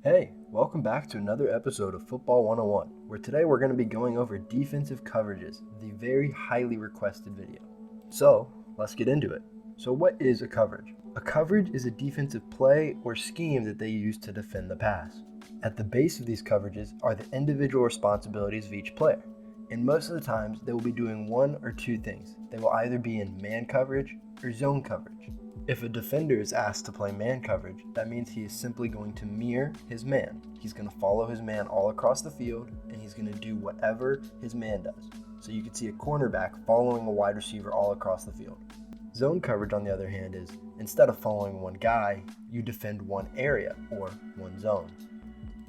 Hey, welcome back to another episode of Football 101, where today we're going to be going over defensive coverages, the very highly requested video. So, let's get into it. So, what is a coverage? A coverage is a defensive play or scheme that they use to defend the pass. At the base of these coverages are the individual responsibilities of each player, and most of the times they will be doing one or two things. They will either be in man coverage or zone coverage. If a defender is asked to play man coverage, that means he is simply going to mirror his man. He's going to follow his man all across the field, and he's going to do whatever his man does. So you can see a cornerback following a wide receiver all across the field. Zone coverage, on the other hand, is instead of following one guy, you defend one area or one zone.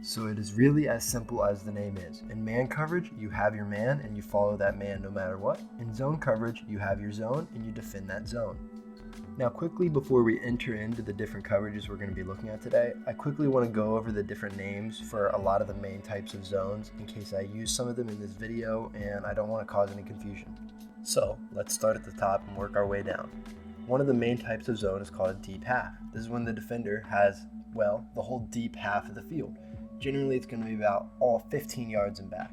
So it is really as simple as the name is. In man coverage, you have your man and you follow that man no matter what. In zone coverage, you have your zone and you defend that zone. Now quickly, before we enter into the different coverages we're going to be looking at today, I quickly want to go over the different names for a lot of the main types of zones in case I use some of them in this video and I don't want to cause any confusion. So let's start at the top and work our way down. One of the main types of zone is called a deep half. This is when the defender has, the whole deep half of the field. Generally, it's going to be about all 15 yards and back.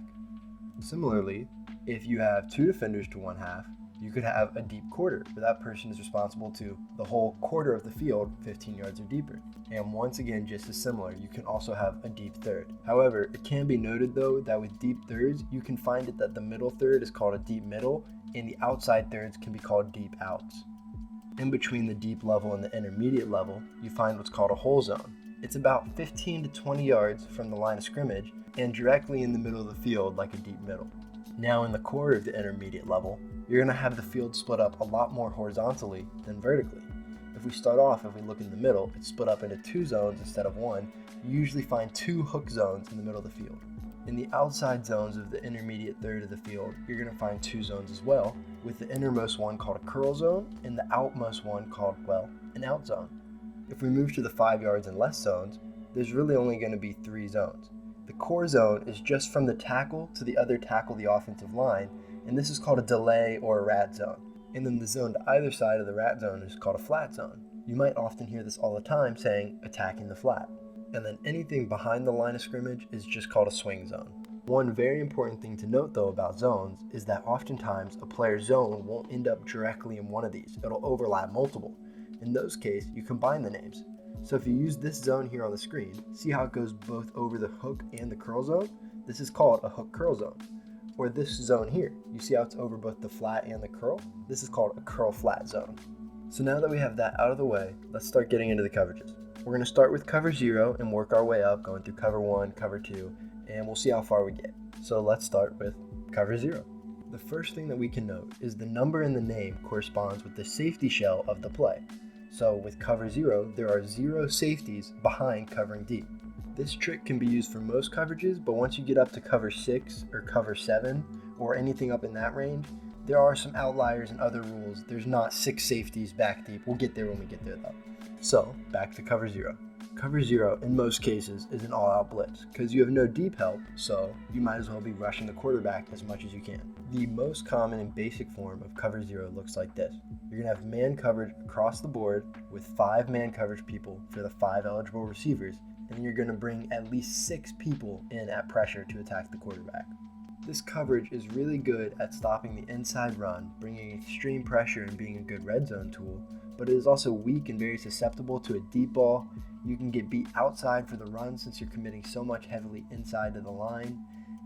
Similarly, if you have two defenders to one half, you could have a deep quarter, where that person is responsible to the whole quarter of the field, 15 yards or deeper. And once again, just as similar, you can also have a deep third. However, it can be noted though that with deep thirds, you can find it that the middle third is called a deep middle, and the outside thirds can be called deep outs. In between the deep level and the intermediate level, you find what's called a hole zone. It's about 15 to 20 yards from the line of scrimmage and directly in the middle of the field like a deep middle. Now in the core of the intermediate level, you're going to have the field split up a lot more horizontally than vertically. If we look in the middle, it's split up into two zones instead of one. You usually find two hook zones in the middle of the field. In the outside zones of the intermediate third of the field, you're going to find two zones as well, with the innermost one called a curl zone and the outmost one called, an out zone. If we move to the 5 yards and less zones, there's really only going to be three zones. The core zone is just from the tackle to the other tackle of the offensive line, and this is called a delay or a rat zone. And then the zone to either side of the rat zone is called a flat zone. You might often hear this all the time saying attacking the flat. And then anything behind the line of scrimmage is just called a swing zone. One very important thing to note though about zones is that oftentimes a player's zone won't end up directly in one of these. It'll overlap multiple. In those cases, you combine the names. So if you use this zone here on the screen, see how it goes both over the hook and the curl zone? This is called a hook curl zone. Or this zone here, you see how it's over both the flat and the curl? This is called a curl flat zone. So now that we have that out of the way, let's start getting into the coverages. We're going to start with cover 0 and work our way up, going through cover 1, cover 2, and we'll see how far we get. So let's start with cover 0. The first thing that we can note is the number in the name corresponds with the safety shell of the play. So with cover 0, there are 0 safeties behind covering deep. This trick can be used for most coverages, but once you get up to cover 6 or cover 7 or anything up in that range, there are some outliers and other rules. There's not 6 safeties back deep. We'll get there when we get there though. So back to cover 0. Cover 0 in most cases is an all-out blitz because you have no deep help, so you might as well be rushing the quarterback as much as you can. The most common and basic form of cover 0 looks like this. You're going to have man coverage across the board with 5 man coverage people for the 5 eligible receivers, and then you're going to bring at least 6 people in at pressure to attack the quarterback. This coverage is really good at stopping the inside run, bringing extreme pressure and being a good red zone tool, but it is also weak and very susceptible to a deep ball. You can get beat outside for the run since you're committing so much heavily inside to the line,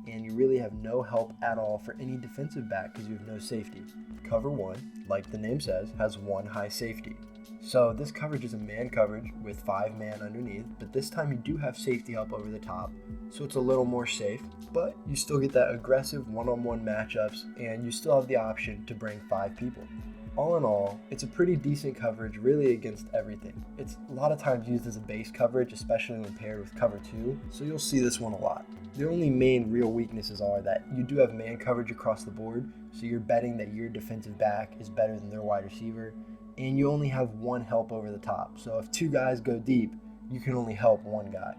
and you really have no help at all for any defensive back because you have no safety. Cover 1, like the name says, has 1 high safety. So this coverage is a man coverage with 5 man underneath, but this time you do have safety help over the top, so it's a little more safe, but you still get that aggressive one-on-one matchups, and you still have the option to bring 5 people. All in all, it's a pretty decent coverage really against everything. It's a lot of times used as a base coverage, especially when paired with cover 2, so you'll see this one a lot. The only main real weaknesses are that you do have man coverage across the board, so you're betting that your defensive back is better than their wide receiver, and you only have 1 help over the top. So if 2 guys go deep, you can only help 1 guy.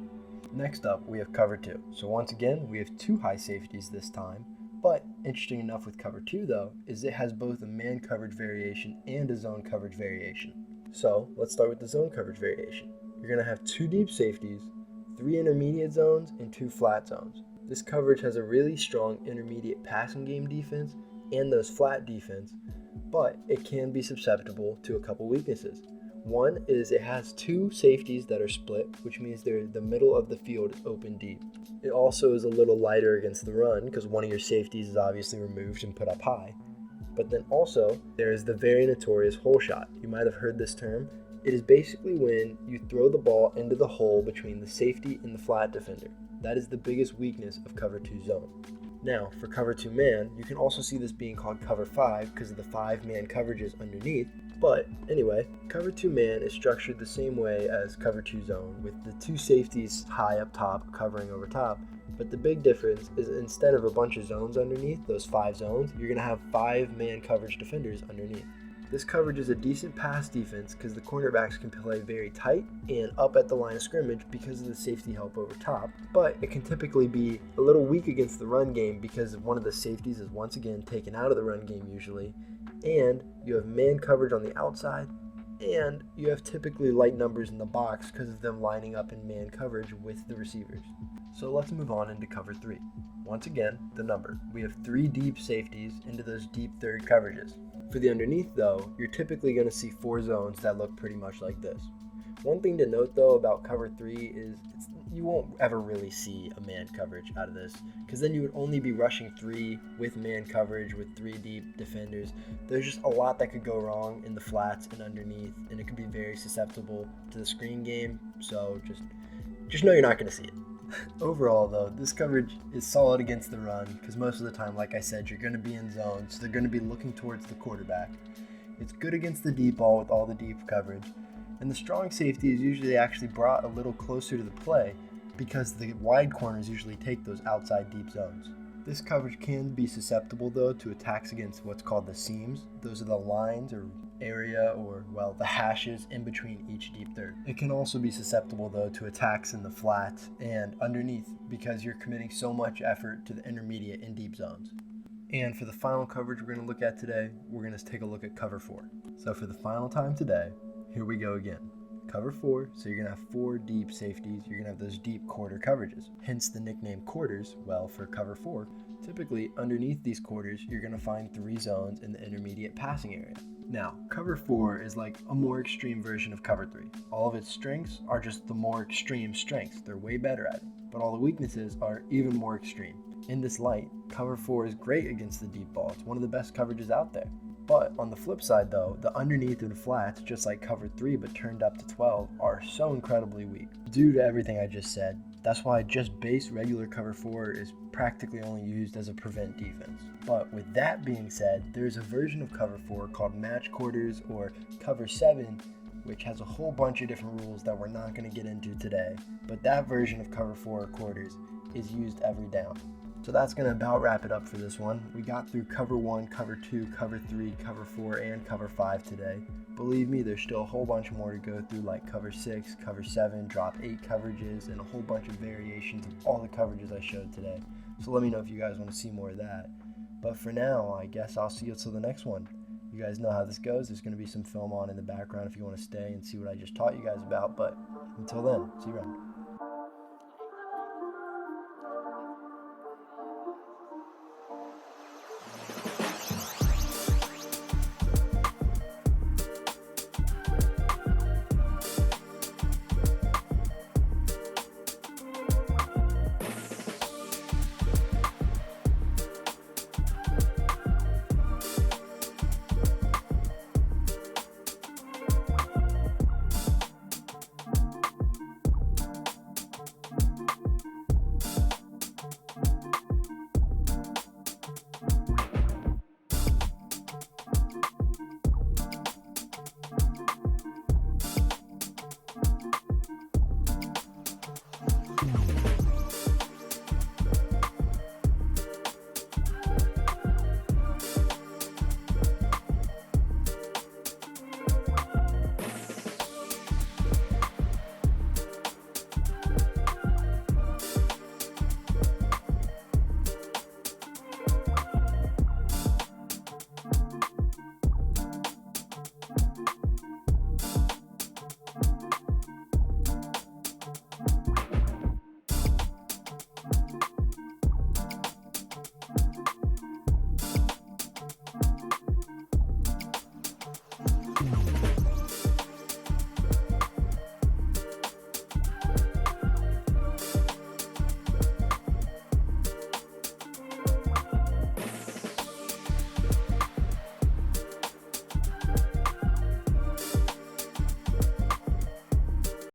Next up, we have cover 2. So once again, we have 2 high safeties this time. But interesting enough with cover 2 though, is it has both a man coverage variation and a zone coverage variation. So let's start with the zone coverage variation. You're going to have 2 deep safeties, 3 intermediate zones and 2 flat zones. This coverage has a really strong intermediate passing game defense and those flat defense, but it can be susceptible to a couple weaknesses. One is it has 2 safeties that are split, which means the middle of the field is open deep. It also is a little lighter against the run because one of your safeties is obviously removed and put up high. But then also, there is the very notorious hole shot. You might have heard this term. It is basically when you throw the ball into the hole between the safety and the flat defender. That is the biggest weakness of cover 2 zone. Now, for cover 2 man, you can also see this being called cover 5 because of the 5-man coverages underneath. But anyway, cover 2 man is structured the same way as cover 2 zone, with the 2 safeties high up top covering over top. But the big difference is instead of a bunch of zones underneath, those 5 zones, you're going to have 5-man coverage defenders underneath. This coverage is a decent pass defense because the cornerbacks can play very tight and up at the line of scrimmage because of the safety help over top, but it can typically be a little weak against the run game because one of the safeties is once again taken out of the run game usually, and you have man coverage on the outside, and you have typically light numbers in the box because of them lining up in man coverage with the receivers. So let's move on into cover 3. Once again, the number. We have 3 deep safeties into those deep third coverages. For the underneath though, you're typically going to see 4 zones that look pretty much like this. One thing to note though about cover 3 is you won't ever really see a man coverage out of this because then you would only be rushing 3 with man coverage with 3 deep defenders. There's just a lot that could go wrong in the flats and underneath, and it could be very susceptible to the screen game, so just know you're not going to see it. Overall though, this coverage is solid against the run because most of the time, like I said, you're going to be in zone, so they're going to be looking towards the quarterback. It's good against the deep ball with all the deep coverage, and the strong safety is usually actually brought a little closer to the play because the wide corners usually take those outside deep zones. This coverage can be susceptible though to attacks against what's called the seams. Those are the lines or area or, well, the hashes in between each deep third. It can also be susceptible though to attacks in the flat and underneath because you're committing so much effort to the intermediate and deep zones. And for the final coverage we're going to look at today, we're going to take a look at cover 4. So for the final time today, here we go again. Cover 4, so you're going to have 4 deep safeties, you're going to have those deep quarter coverages. Hence the nickname quarters. Well, for cover 4, typically underneath these quarters, you're going to find 3 zones in the intermediate passing area. Now, cover 4 is like a more extreme version of cover 3. All of its strengths are just the more extreme strengths. They're way better at it. But all the weaknesses are even more extreme. In this light, cover 4 is great against the deep ball. It's one of the best coverages out there. But on the flip side though, the underneath and flats, just like cover 3 but turned up to 12, are so incredibly weak. Due to everything I just said, that's why just base regular cover 4 is practically only used as a prevent defense. But with that being said, there's a version of cover 4 called match quarters or cover 7, which has a whole bunch of different rules that we're not going to get into today. But that version of cover 4 quarters is used every down. So that's going to about wrap it up for this one. We got through cover 1, cover 2, cover 3, cover 4, and cover 5 today. Believe me, there's still a whole bunch more to go through, like cover 6, cover 7, drop 8 coverages, and a whole bunch of variations of all the coverages I showed today. So let me know if you guys want to see more of that. But for now, I guess I'll see you till the next one. You guys know how this goes. There's going to be some film on in the background if you want to stay and see what I just taught you guys about. But until then, see you around.